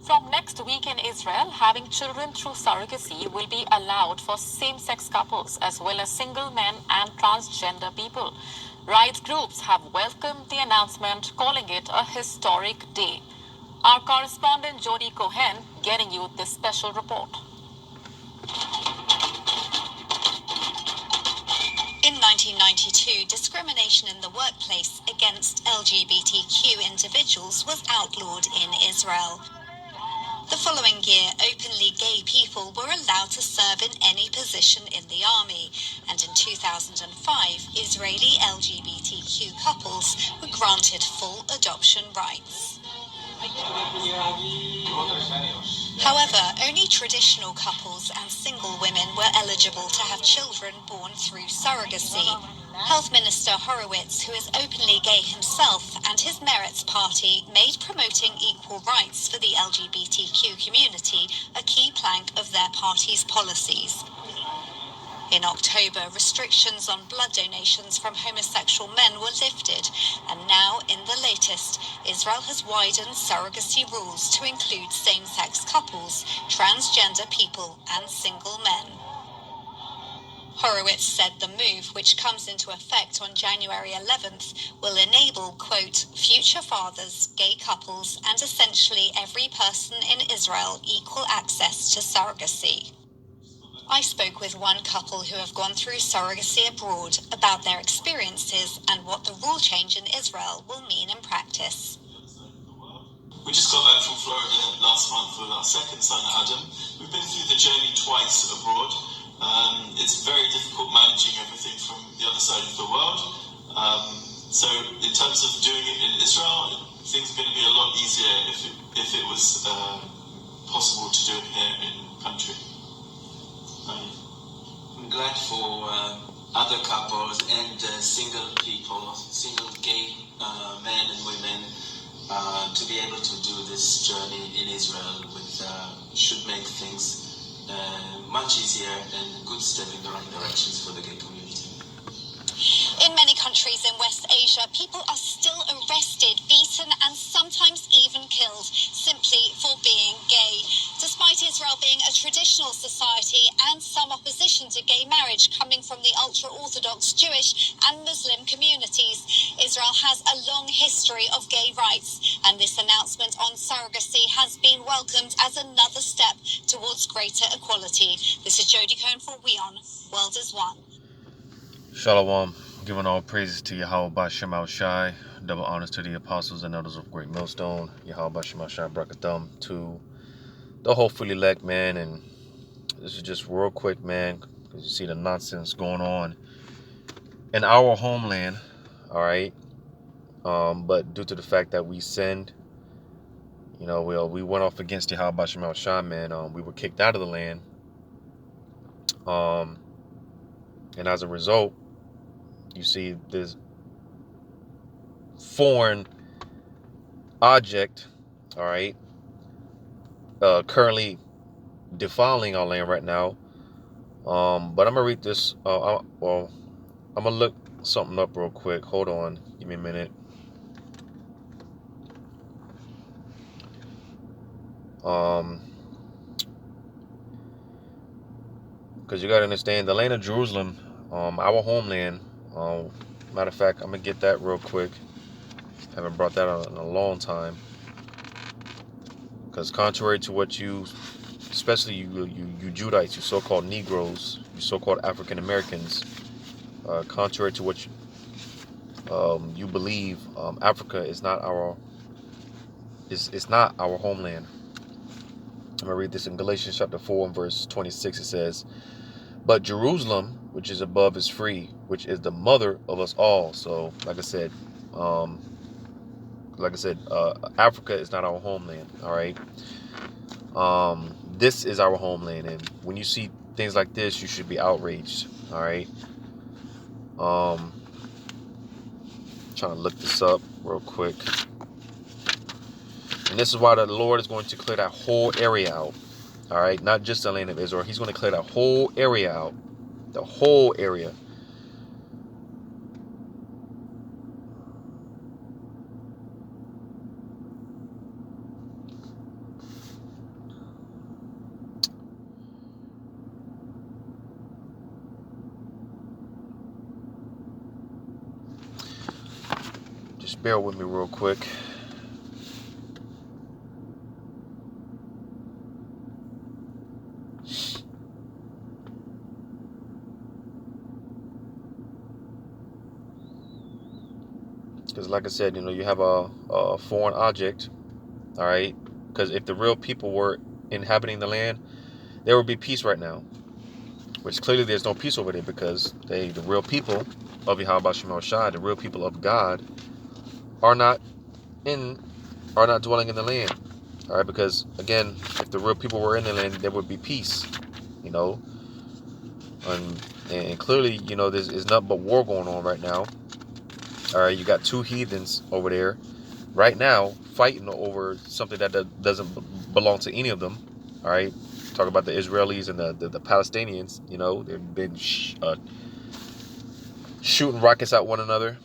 From next week in Israel, having children through surrogacy will be allowed for same-sex couples as well as single men and transgender people. Rights groups have welcomed the announcement, calling it a historic day. Our correspondent Jody Cohen getting you this special report. In 1992, discrimination in the workplace against LGBTQ individuals was outlawed in Israel. The following year, openly gay people were allowed to serve in any position in the army, and in 2005, Israeli LGBTQ couples were granted full adoption rights. However, only traditional couples and single women were eligible to have children born through surrogacy. Health Minister Horowitz, who is openly gay himself, and his Meretz party made promoting equal rights for the LGBTQ community a key plank of their party's policies. In October, restrictions on blood donations from homosexual men were lifted, and now, in the latest, Israel has widened surrogacy rules to include same-sex couples, transgender people, and single men. Horowitz said the move, which comes into effect on January 11th, will enable, quote, future fathers, gay couples, and essentially every person in Israel equal access to surrogacy. I spoke with one couple who have gone through surrogacy abroad about their experiences and what the rule change in Israel will mean in practice. We just got back from Florida last month with our second son, Adam. We've been through the journey twice abroad. It's very difficult managing everything from the other side of the world. So in terms of doing it in Israel, things are going to be a lot easier if it was possible to do it here in country. I'm glad for other couples and single people, single gay men and women to be able to do this journey in Israel should make things much easier and a good step in the right directions for the gay community. In many countries in West Asia, people are still arrested, beaten, and sometimes even killed simply for being gay. Despite Israel being a traditional society and some opposition to gay marriage coming from the ultra-Orthodox Jewish and Muslim communities, Israel has a long history of gay rights, and this announcement on surrogacy has been welcomed as another step towards greater equality. This is Jody Cohen for WION. World is One. Shalom, giving all praises to Yahweh Bashem Al Shai, double honors to the apostles and elders of Great Millstone, Yahweh Bashem Al Shai Brakathum, to the hopefully elect, man. And this is just real quick, man, because you see the nonsense going on in our homeland, all right? But due to the fact that we sinned, you know, we went off against Yahweh Bashem Al Shai, man. We were kicked out of the land. And as a result, you see this foreign object, all right, currently defiling our land right now. But I'm gonna read this. I'm gonna look something up real quick. Hold on, give me a minute. Because you gotta understand, the land of Jerusalem, our homeland. Matter of fact, I'm gonna get that real quick. Haven't brought that out in a long time. Because contrary to what you, especially you Judites, you so-called Negroes, you so-called African Americans, contrary to what you believe, Africa is not our. It's not our homeland. I'm gonna read this in Galatians chapter 4 and verse 26. It says, "But Jerusalem, which is above, is free, which is the mother of us all." So, like I said, Africa is not our homeland. All right. This is our homeland, and when you see things like this, you should be outraged. All right. Trying to look this up real quick, and this is why the Lord is going to clear that whole area out. All right, not just the land of Israel. He's going to clear that whole area out, the whole area. just bear with me real quick. Because like I said, you have a foreign object, all right? Because if the real people were inhabiting the land, there would be peace right now. Which clearly there's no peace over there, because the real people of Yahweh Shema Shai, the real people of God, are not dwelling in the land. All right, because again, if the real people were in the land, there would be peace, and clearly, there's nothing but war going on right now. All right, you got two heathens over there right now fighting over something that doesn't belong to any of them. All right, talk about the Israelis and the Palestinians. They've been shooting rockets at one another.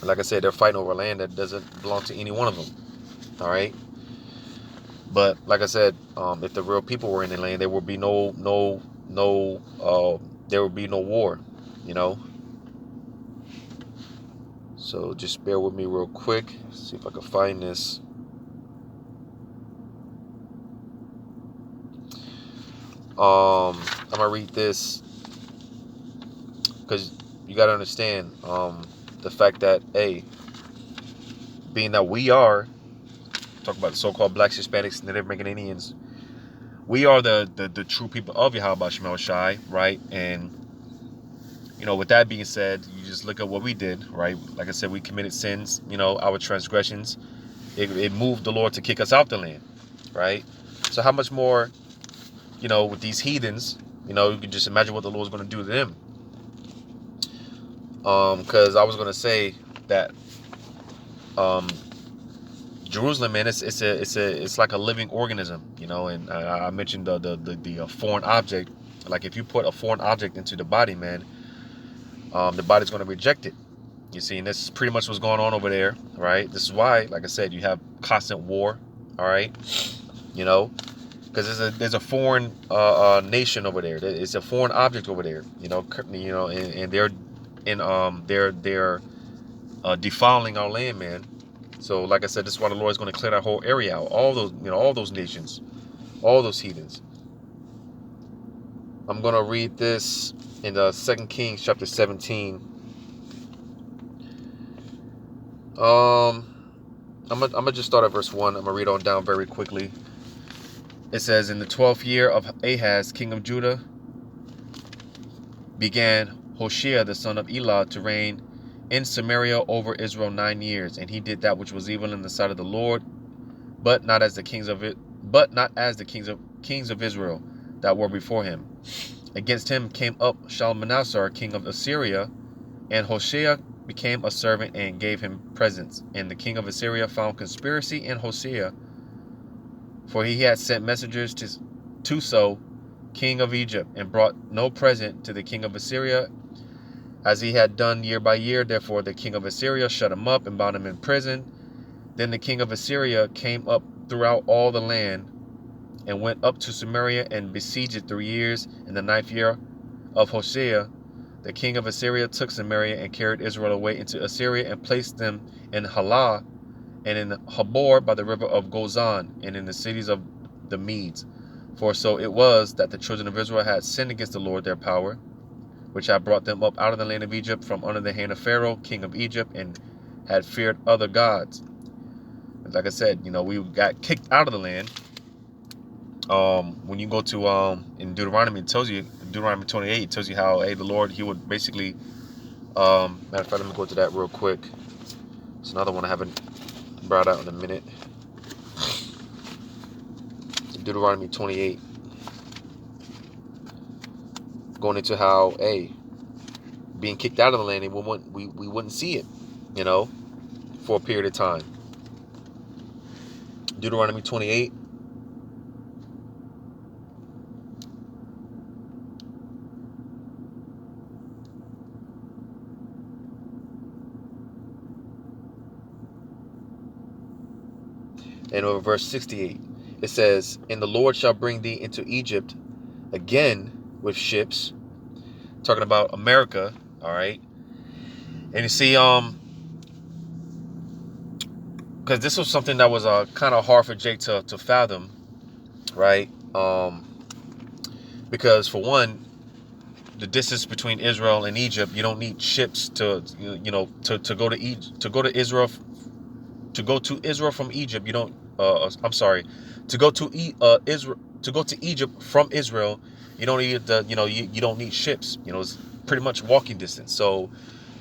Like I said, they're fighting over land that doesn't belong to any one of them. All right, but like I said, if the real people were in the land, there would be no war. So just bear with me real quick. See if I can find this. I'm gonna read this because you gotta understand the fact that being that we are talk about the so-called blacks, Hispanics, Native American Indians, we are the true people of Yahweh Shema Shai, right? And with that being said, you just look at what we did, right? Like I said, we committed sins, our transgressions. It moved the Lord to kick us out the land, right? So how much more, with these heathens, you can just imagine what the Lord's going to do to them. Because I was going to say that Jerusalem, man, it's like a living organism, and I mentioned the foreign object. Like if you put a foreign object into the body, man, the body's going to reject it. You see, and this is pretty much what's going on over there, right? This is why, like I said, you have constant war, all right? Because there's a foreign nation over there. It's a foreign object over there, and they're defiling our land, man. So, like I said, this is why the Lord is going to clear that whole area out. All those nations, all those heathens. I'm going to read this in 2 Kings chapter 17. I'm gonna just start at verse 1. I'm gonna read on down very quickly. It says, in the 12th year of Ahaz, king of Judah, began Hoshea the son of Elah to reign in Samaria over Israel 9 years, and he did that which was evil in the sight of the Lord, but not as the kings of Israel that were before him. Against him came up Shalmaneser, king of Assyria, and Hoshea became a servant and gave him presents. And the king of Assyria found conspiracy in Hoshea, for he had sent messengers to So, king of Egypt, and brought no present to the king of Assyria, as he had done year by year. Therefore the king of Assyria shut him up and bound him in prison. Then the king of Assyria came up throughout all the land, and went up to Samaria and besieged it 3 years. In the 9th year of Hoshea, the king of Assyria took Samaria and carried Israel away into Assyria, and placed them in Halah and in Habor by the river of Gozan, and in the cities of the Medes. For so it was that the children of Israel had sinned against the Lord their power, which had brought them up out of the land of Egypt from under the hand of Pharaoh, king of Egypt, and had feared other gods. Like I said, we got kicked out of the land. When you go to in Deuteronomy, it tells you, Deuteronomy 28, it tells you how the Lord, he would basically matter of fact, let me go to that real quick. It's another one I haven't brought out in a minute. It's Deuteronomy 28, going into how being kicked out of the land, and we wouldn't see it, for a period of time. Deuteronomy 28. And over verse 68, it says, and the Lord shall bring thee into Egypt again with ships, talking about America, all right, And you see, because this was something that was kind of hard for Jake to fathom, right? Because for one, the distance between Israel and Egypt, you don't need ships to go to Israel, to go to Israel from Egypt. You don't. I'm sorry, to go to Israel, to go to Egypt from Israel, you don't need you don't need ships. It's pretty much walking distance. So,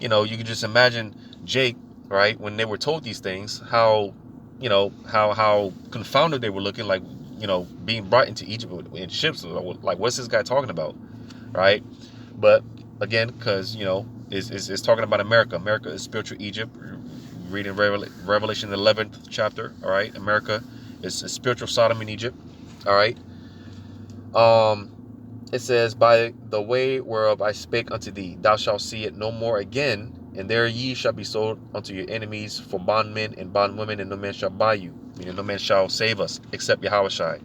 you can just imagine Jake, right, when they were told these things, how how confounded they were looking, like, being brought into Egypt in ships. Like, what's this guy talking about, right? But again, because it's talking about America. America is spiritual Egypt. Reading Revelation 11th chapter. All right, America is a spiritual Sodom in Egypt. All right. It says, by the way whereof I spake unto thee, thou shalt see it no more again, and there ye shall be sold unto your enemies for bondmen and bondwomen, and no man shall buy you, meaning no man shall save us except Yahushua.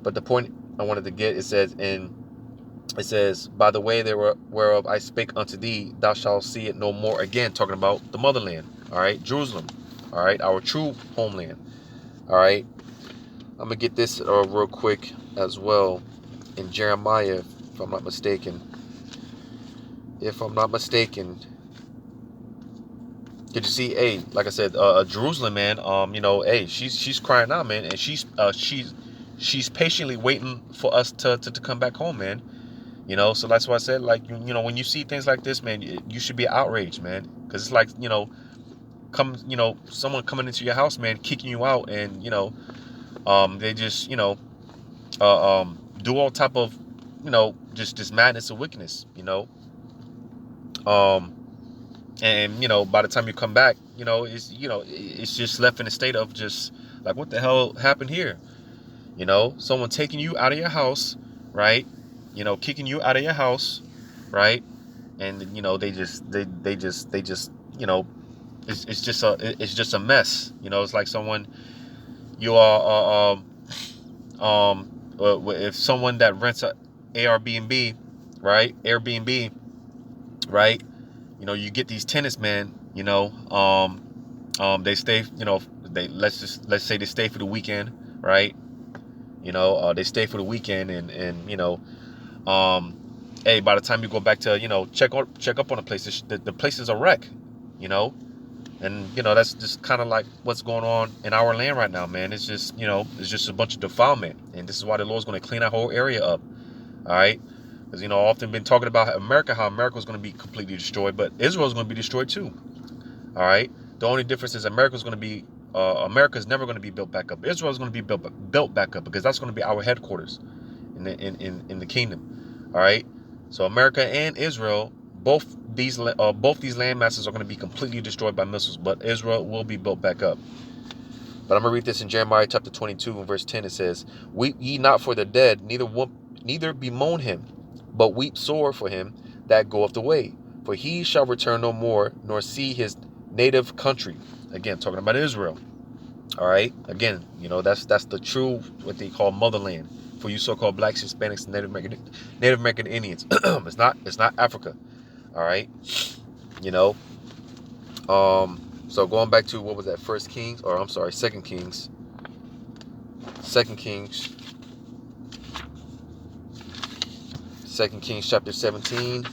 But the point I wanted to get, it says, by the way whereof I spake unto thee, thou shalt see it no more again, talking about the motherland, all right, Jerusalem, all right, our true homeland, all right. I'm gonna get this real quick as well in Jeremiah, if I'm not mistaken. Did you see? Hey, like I said, Jerusalem, man. Hey, she's crying out, man, and she's patiently waiting for us to come back home, man. So that's why I said, like, when you see things like this, man, you should be outraged, man, because it's like, someone coming into your house, man, kicking you out, and they just do all type of just madness and wickedness, and by the time you come back, it's just left in a state of just like, what the hell happened here? Someone taking you out of your house, right? Kicking you out of your house, right? And they just it's just a mess. It's like someone, you are if someone that rents a Airbnb, right? You get these tenants, man. They stay. Let's say they stay for the weekend, right? They stay for the weekend, and hey, by the time you go back to check up on the place, the place is a wreck, and that's just kind of like what's going on in our land right now, man. It's just it's just a bunch of defilement, and this is why the Lord's going to clean that whole area up. All right. Because I've often been talking about America, how America is going to be completely destroyed, but Israel is going to be destroyed too. All right. The only difference is America is never going to be built back up. Israel is going to be built back up, because that's going to be our headquarters in the kingdom. All right. So America and Israel, both these land masses are going to be completely destroyed by missiles, but Israel will be built back up. But I'm going to read this in Jeremiah chapter 22 and verse 10. It says, weep ye not for the dead, neither bemoan him, but weep sore for him that goeth away. For he shall return no more, nor see his native country. Again, talking about Israel. All right. Again, that's the true, what they call motherland for you so-called blacks, Hispanics, and Native American Indians. It's not Africa. All right. So going back to, what was that? Second Kings. Second Kings chapter 17,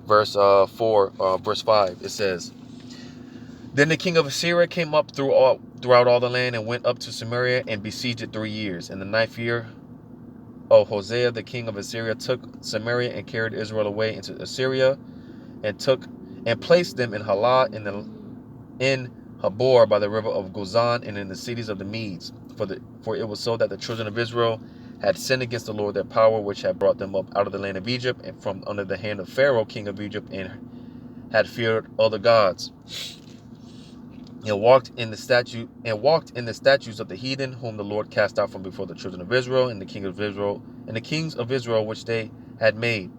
verse 5. It says, then the king of Assyria came up throughout all the land, and went up to Samaria and besieged it 3 years. In the 9th year of Hosea, the king of Assyria took Samaria and carried Israel away into Assyria, and placed them in Halah, in Habor by the river of Gozan, and in the cities of the Medes. For it was so that the children of Israel had sinned against the Lord their power, which had brought them up out of the land of Egypt, and from under the hand of Pharaoh, king of Egypt, and had feared other gods, and walked in the statutes of the heathen, whom the Lord cast out from before the children of Israel, and the kings of Israel which they had made.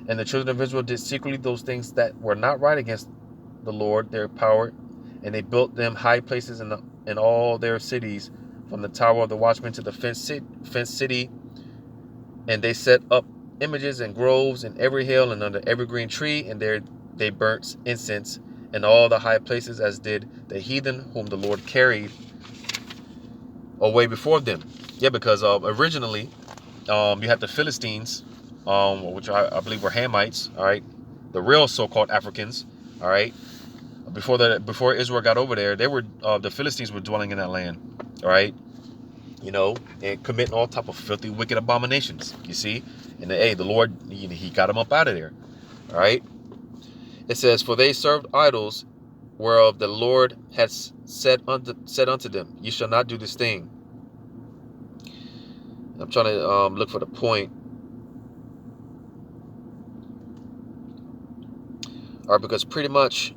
And the children of Israel did secretly those things that were not right against the Lord their power, and they built them high places in all their cities, from the tower of the watchman to the fenced city, and they set up images and groves in every hill and under every green tree, and there they burnt incense in all the high places, as did the heathen whom the Lord carried away before them. Yeah, because originally you had the Philistines, which I believe were Hamites, all right, the real so-called Africans, all right. Before Israel got over there, they were the Philistines were dwelling in that land, all right, and committing all type of filthy, wicked abominations. You see, and the Lord, he got them up out of there, all right. It says, "For they served idols, whereof the Lord had said unto them, Ye shall not do this thing." I'm trying to look for the point. All right, because pretty much,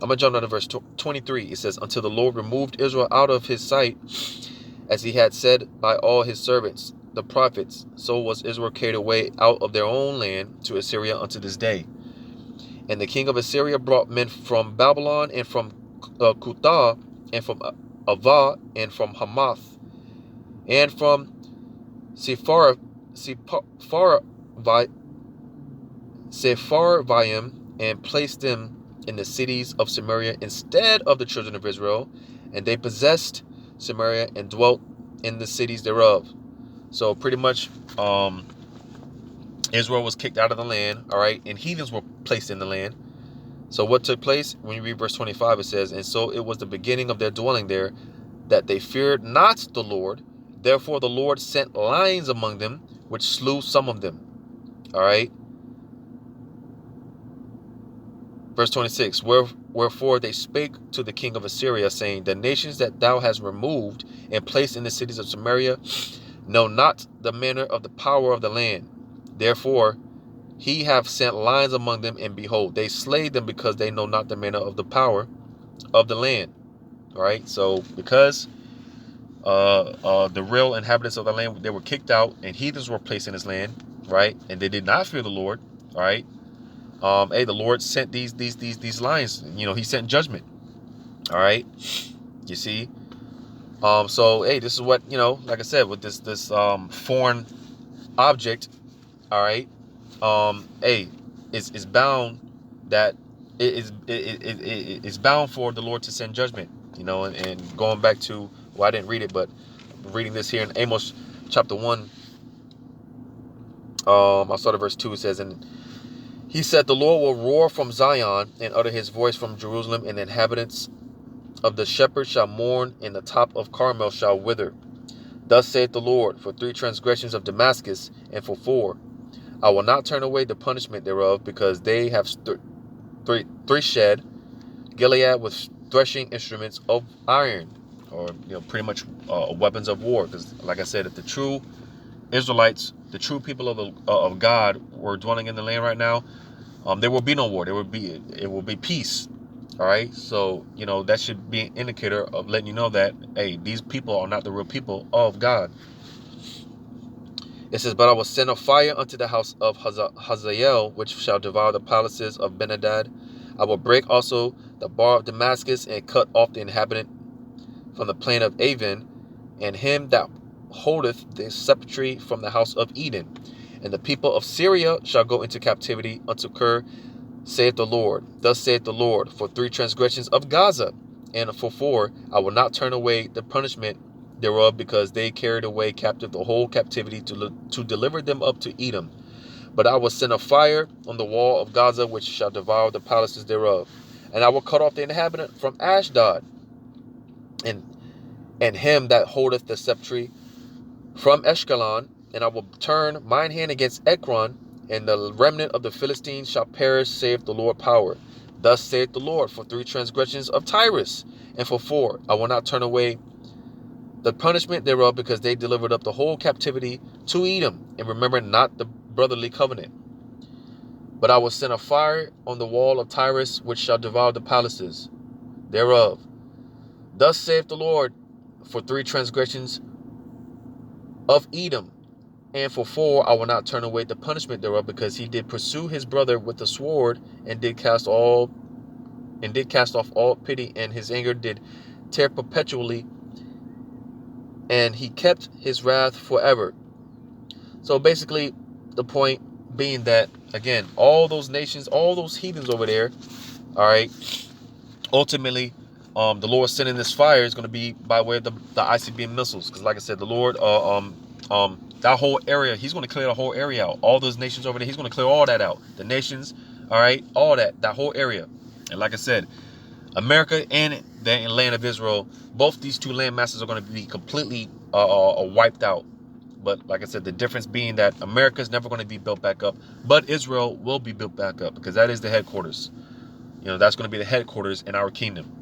I'm going to jump down to verse 23. It says, "Until the Lord removed Israel out of his sight, as he had said by all his servants, the prophets, so was Israel carried away out of their own land to Assyria unto this day. And the king of Assyria brought men from Babylon, and from Kutha, and from Ava, and from Hamath, and from Sepharvaim, and placed them in the cities of Samaria instead of the children of Israel, and they possessed Samaria and dwelt in the cities thereof." So pretty much, Israel was kicked out of the land, all right, and heathens were placed in the land. So what took place? When you read verse 25, it says, "And so it was the beginning of their dwelling there, that they feared not the Lord. Therefore the Lord sent lions among them, which slew some of them." All right. Verse 26, "Wherefore they spake to the king of Assyria, saying, The nations that thou hast removed and placed in the cities of Samaria know not the manner of the power of the land. Therefore he hath sent lions among them, and behold, they slay them, because they know not the manner of the power of the land." All right. So because the real inhabitants of the land, they were kicked out, and heathens were placed in his land, right? And they did not fear the Lord. All right. The Lord sent these lions. He sent judgment. All right. You see. So this is what, like I said, with this foreign object. All right. It's bound that it's bound for the Lord to send judgment. And going back to, well, I didn't read it, but reading this here in Amos chapter 1, I started verse 2. It says, "And he said, The Lord will roar from Zion, and utter his voice from Jerusalem, and the inhabitants of the shepherd shall mourn, and the top of Carmel shall wither. Thus saith the Lord, for 3 transgressions of Damascus, and for 4, I will not turn away the punishment thereof, because they have threshed Gilead with threshing instruments of iron," or pretty much weapons of war. Because, like I said, if the true Israelites, the true people of God, were dwelling in the land right now, there will be no war. It will be peace. All right. So that should be an indicator of letting you know that, hey, these people are not the real people of God. It says, "But I will send a fire unto the house of Hazael, which shall devour the palaces of Benhadad. I will break also the bar of Damascus, and cut off the inhabitant from the plain of Avon, and him that holdeth the sceptre from the house of Eden. And the people of Syria shall go into captivity unto Kir, saith the Lord. Thus saith the Lord, for 3 transgressions of Gaza, and for 4, I will not turn away the punishment thereof, because they carried away captive the whole captivity, to deliver them up to Edom. But I will send a fire on the wall of Gaza, which shall devour the palaces thereof. And I will cut off the inhabitant from Ashdod, and him that holdeth the sceptre from Ashkelon. And I will turn mine hand against Ekron, and the remnant of the Philistines shall perish, saith the Lord power. Thus saith the Lord, for 3 transgressions of Tyrus, and for 4, I will not turn away the punishment thereof, because they delivered up the whole captivity to Edom, and remember not the brotherly covenant. But I will send a fire on the wall of Tyrus, which shall devour the palaces thereof. Thus saith the Lord, for 3 transgressions of Edom, and for 4, I will not turn away the punishment thereof, because he did pursue his brother with the sword, and did cast off all pity, and his anger did tear perpetually and he kept his wrath forever. So basically, the point being that, again, all those nations, all those heathens over there, all right, ultimately, the Lord sending this fire is going to be by way of the ICBM missiles. Because like I said, the Lord, that whole area, he's going to clear the whole area out. All those nations over there, he's going to clear all that out. The nations, all right, all that whole area. And like I said, America and the land of Israel, both these two land masses are going to be completely wiped out. But like I said, the difference being that America is never going to be built back up, but Israel will be built back up, because that is the headquarters. That's going to be the headquarters in our kingdom.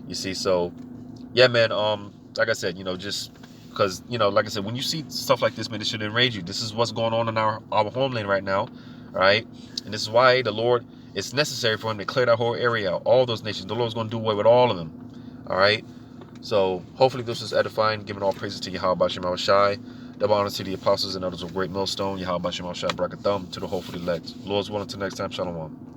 You see, so yeah, man. Like I said, just because, like I said, when you see stuff like this, man, it should enrage you. This is what's going on in our homeland right now, all right? And this is why the Lord, it's necessary for him to clear that whole area out, all those nations. The Lord's going to do away with all of them, all right? So hopefully this is edifying, giving all praises to Yahweh Shema Shai. Double honor to the apostles and elders of Great Millstone. Yahweh Shema Shai Brakathum, to the hopeful elect. Lord's willing, until next time. Shalom.